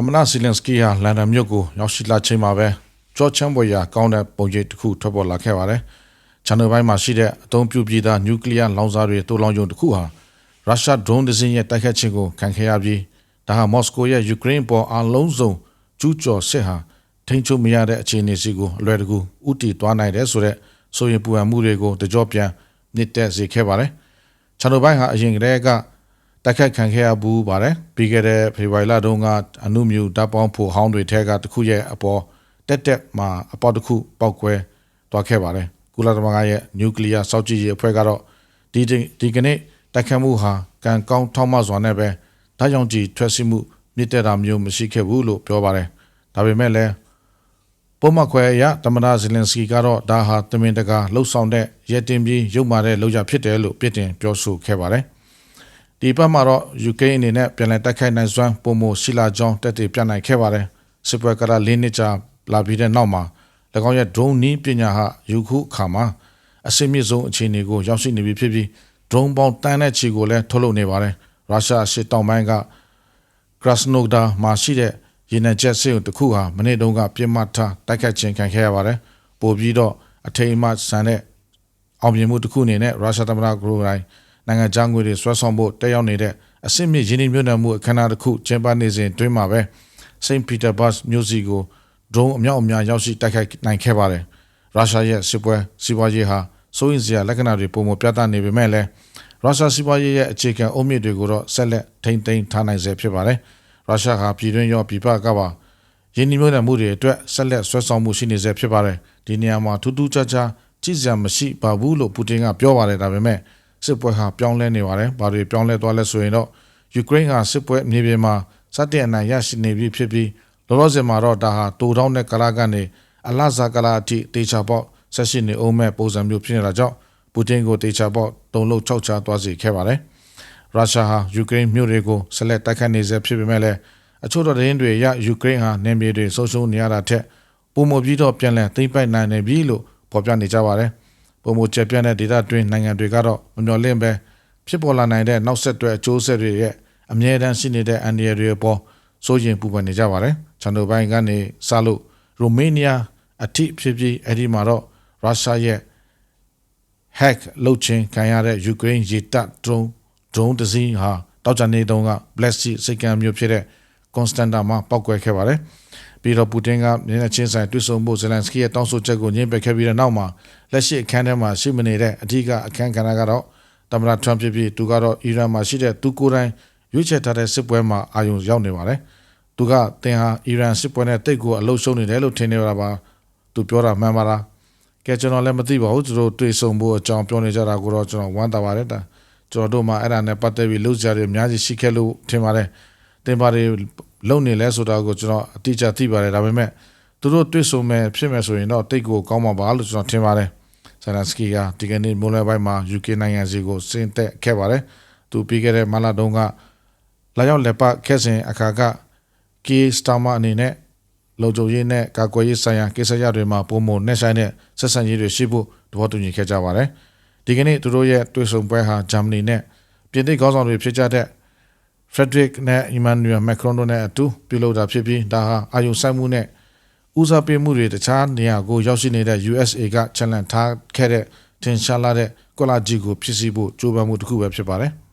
သမနာဇီလန်စကီဟာလန်ဒန်မြို့ကိုရောက်ရှိလာချိန်မှာပဲဂျော့ချန်ဘွေယာကောင်းတဲ့ပုံရိပ်တစ်ခုထွက်ပေါ်လာခဲ့ပါတယ်။ချန်နယ်ပိုင်းမှာရှိတဲ့အသုံးပြုပြီးသားနျူကလ িয়ার လောင်စာတွေတိုးလောင်ယုံတစ်ခုဟာရုရှားဒရုန်းတစ်စင်းရဲ့တိုက်ခိုက်ခြင်းကိုခံခဲ့ရပြီးဒါဟာမော်စကိုရဲ့ယူကရိန်းပေါ်အလုံးစုံကျူးကျော်စစ်ဟာထိန်းချုပ်မရတဲ့အခြေအနေစီကိုအလွယ်တကူဥတီသွားနိုင်တယ်ဆိုတဲ့ဆိုရင်ပူအံမှုတွေကိုတကြောပြန်မြစ်တက်စေခဲ့ပါတယ်။ချန်နယ်ပိုင်းဟာအရင်ကတည်းကတိုက်ခိုက်ခံခဲ့ရဘူးပါတယ်ပြီးခဲ့တဲ့ဖေဖော်ဝါရီလတုန်းကအနုမြူဓာတ်ပေါင်းဖို့ဟောင်းတွေထဲကတစ်ခုရဲ့အပေါ်တက်မှာအပေါ်တစ်ခုပောက်ကွဲသွားခဲ့ပါတယ်ကုလသမဂ္ဂရဲ့နျူကလ িয়ার စောင့်ကြည့်ရေးအဖွဲ့ကတော့ဒီကနေ့တိုက်ခိုက်မှုဟာကံကောင်းထောက်မစွာနဲ့ပဲဓာတ်ရောင်ခြည်ထွက်စီမှုမြင့်တက်တာမျိုးမရှိခဲ့ဘူးလို့ပြောပါတယ်ဒါပေမဲ့လည်းပုံမှန်ခွဲရသမ္မတဇီလန်စကီကတော့ဒါဟာတမင်တကာလှုပ်ဆောင်တဲ့ရဲတင်ပြီးရုပ်မာတဲ့လောက်ရဖြစ်တယ်လို့ပြစ်တင်ပြောဆိုခဲ့ပါတယ်ဒီပတ်မှာတော့ယူကရိန်းအနေနဲ့ပြန်လည်တိုက်ခိုက်နိုင်စွမ်းပုံမရှိလာကြောင်းတက်တည်ပြနိုင်ခဲ့ပါတယ်စစ်ပွဲက၄နှစ်ကြာလာပြီးတဲ့နောက်မှာ၎င်းရဲ့ drone နီးပညာဟာယူခုအခါမှာအစိမ့်မြင့်ဆုံးအခြေအနေကိုရောက်ရှိနေပြီဖြစ်ပြီး drone ပေါင်းတန်းတဲ့ချီကိုလည်းထုတ်လုပ်နေပါတယ်ရုရှားရှေ့တောင်ပိုင်းက Krasnodar မှာရှိတဲ့ရေနံချက်စစ်တစ်ခုဟာမနေ့တုန်းကပြစ်မှတ်ထားတိုက်ခိုက်ခြင်းခံခဲ့ရပါတယ်ပို့ပြီးတော့အထိမ်းအမှတ်ဆန်တဲ့အောင်မြင်မှုတစ်ခုအနေနဲ့ရုရှားသမ္မတဂရိုတိုင်းနိုင်ငံခြားငွေတွေဆွဲဆောင်ဖို့တက်ရောက်နေတဲ့အဆင့်မြင့်ရင်းနှီးမြှုပ်နှံမှုအခမ်းအနားတစ်ခုကျင်းပနေစဉ်တွင်မှာပဲစိန့်ပီတာဘာ့စ်မြို့စီကိုဒရုန်းအမြောက်အများရောက်ရှိတိုက်ခိုက်နိုင်ခဲ့ပါတယ်ရုရှားရဲ့စစ်ပွဲစီးပွားရေးဟာစိုးရိမ်စရာလက္ခဏာတွေပုံမပြသနေပေမဲ့လည်းရုရှားစီးပွားရေးရဲ့အခြေခံအုတ်မြစ်တွေကိုတော့ဆက်လက်ထိန်းသိမ်းထားနိုင်ဆဲဖြစ်ပါတယ်ရုရှားဟာပြည်တွင်းရောပြည်ပကပါရင်းနှီးမြှုပ်နှံမှုတွေအတွက်ဆက်လက်ဆွဲဆောင်မှုရှိနေဆဲဖြစ်ပါတယ်ဒီနေရာမှာထူးထူးခြားခြားကြည့်စရာမရှိပါဘူးလို့ပူတင်ကပြောပါတယ်ဒါပေမဲ့စစ်ပွဲဟာပြောင်းလဲနေပါတယ်။ဘာတွေပြောင်းလဲသွားလဲဆိုရင်တော့ယူကရိန်းဟာစစ်ပွဲမြေပြင်မှာစတင်အနိုင်ရရှိနေပြီဖြစ်ပြီးလောလောဆယ်မှာတော့ဒါဟာတိုတောင်းတဲ့ကာလကနေအလဇာကာလအထိတေချာပေါက်ဆက်ရှိနေအောင်မဲ့ပုံစံမျိုးဖြစ်နေတာကြောင့်ပူတင်ကိုတေချာပေါက်တုံ့လုံ၆ချသွားစေခဲ့ပါတယ်။ရုရှားဟာယူကရိန်းမြို့တွေကိုဆက်လက်တိုက်ခိုက်နေဆဲဖြစ်ပေမဲ့လည်းအချို့တော်တင်းတွေရယူကရိန်းဟာနေမြေတွေဆုံးရှုံးနေရတာထက်ပုံမပြီးတော့ပြန်လည်သိမ်းပိုက်နိုင်နေပြီလို့ဖော်ပြနေကြပါတယ်။ပုံမကျပြန့်တဲ့ဒေသတွင်းနိုင်ငံတွေကတော့မမျှော်လင့်ပဲဖြစ်ပေါ်လာနိုင်တဲ့နောက်ဆက်တွဲအကျိုးဆက်တွေရဲ့အမြဲတမ်းရှိနေတဲ့အန်ဒီရတွေပေါ်စိုးရိမ်ပူပန်နေကြပါတယ်။ချန်နိုပိုင်းကနေစလို့ရိုမေးနီးယားအထိဖြစ်ပြီးအဲ့ဒီမှာတော့ရုရှားရဲ့ hack လုပ်ခြင်းခံရတဲ့ယူကရိန်းရေတပ် drone တစ်စီးဟာတောက်ချန်နေတုန်းက Black Sea စိတ်ကမ်းမျိုးဖြစ်တဲ့ Constanta မှာပောက်ကွဲခဲ့ပါတယ်။ပြီးတော့ပူတင်ကမျက်နှာချင်းဆိုင်တွေ့ဆုံမှုဇယ်လန်စကီရဲ့တောင်းဆိုချက်ကိုညှင်းပယ်ခဲ့ပြီးတဲ့နောက်မှာလက်ရှိအခန်းထဲမှာရှိမနေတဲ့အထူးအခန်းကဏ္ဍကတော့သမ္မတထရမ့်ဖြစ်ပြီးသူကတော့အီရန်မှာရှိတဲ့သူကိုယ်တိုင်ရွေးချယ်ထားတဲ့စစ်ပွဲမှာအာရုံရောက်နေပါတယ်။သူကသင်ဟာအီရန်စစ်ပွဲနဲ့တိတ်ကိုအလုရှုံးနေတယ်လို့ထင်နေတာပါ။သူပြောတာမှန်ပါလား။ကဲကျွန်တော်လည်းမသိပါဘူးသူတို့တွေ့ဆုံဖို့အကြောင်းပြောနေကြတာကိုတော့ကျွန်တော်ဝမ်းသာပါတယ်။ကျွန်တော်တို့မှအဲ့ဒါနဲ့ပတ်သက်ပြီးလှုပ်ရှားတွေအများကြီးရှိခဲ့လို့ထင်ပါတယ်။တင်ပါတွေလုံနေလဲဆိုတာကိုကျွန်တော်အတိအကျသိပါတယ်ဒါပေမဲ့သူတို့တွေ့ဆုံမယ်ဖြစ်မယ်ဆိုရင်တော့တိတ်ကိုကောင်းမှာပါလို့ကျွန်တော်ထင်ပါတယ်ဇာလန်စကီကဒီကနေ့မိုးလယ်ပိုင်းမှာ UK နိုင်ငံစီကိုဆင်းသက်ခဲ့ပါတယ်သူပြီးခဲ့တဲ့မလာတုန်းကလာရောက်လက်ပတ်ခဲ့စဉ်အခါကကီစတာမာအနေနဲ့လုံခြုံရေးနဲ့ကာကွယ်ရေးဆိုင်ရာကိစ္စရပ်တွေမှာပုံမနဲ့ဆိုင်တဲ့ဆက်ဆံရေးတွေရှိဖို့သဘောတူညီခဲ့ကြပါတယ်ဒီကနေ့သူတို့ရဲ့တွေ့ဆုံပွဲဟာဂျာမနီနဲ့ပြင်သစ်ခေါင်းဆောင်တွေဖြစ်ကြတဲ့Frederick နဲ့ Emmanuel Macron တို့နဲ့အတူပြုလုပ်တာဖြစ်ပြီးဒါဟာအာရုံစိုက်မှုနဲ့ဦးစားပေးမှုတွေတခြားနေရာကိုရောက်ရှိနေတဲ့ USA ကချန်လန်ထားခဲ့တဲ့ထင်ရှားလာတဲ့ကွက်လာကြီးကိုဖြစ်စီဖို့ကြိုးပမ်းမှုတစ်ခုပဲဖြစ်ပါတယ်။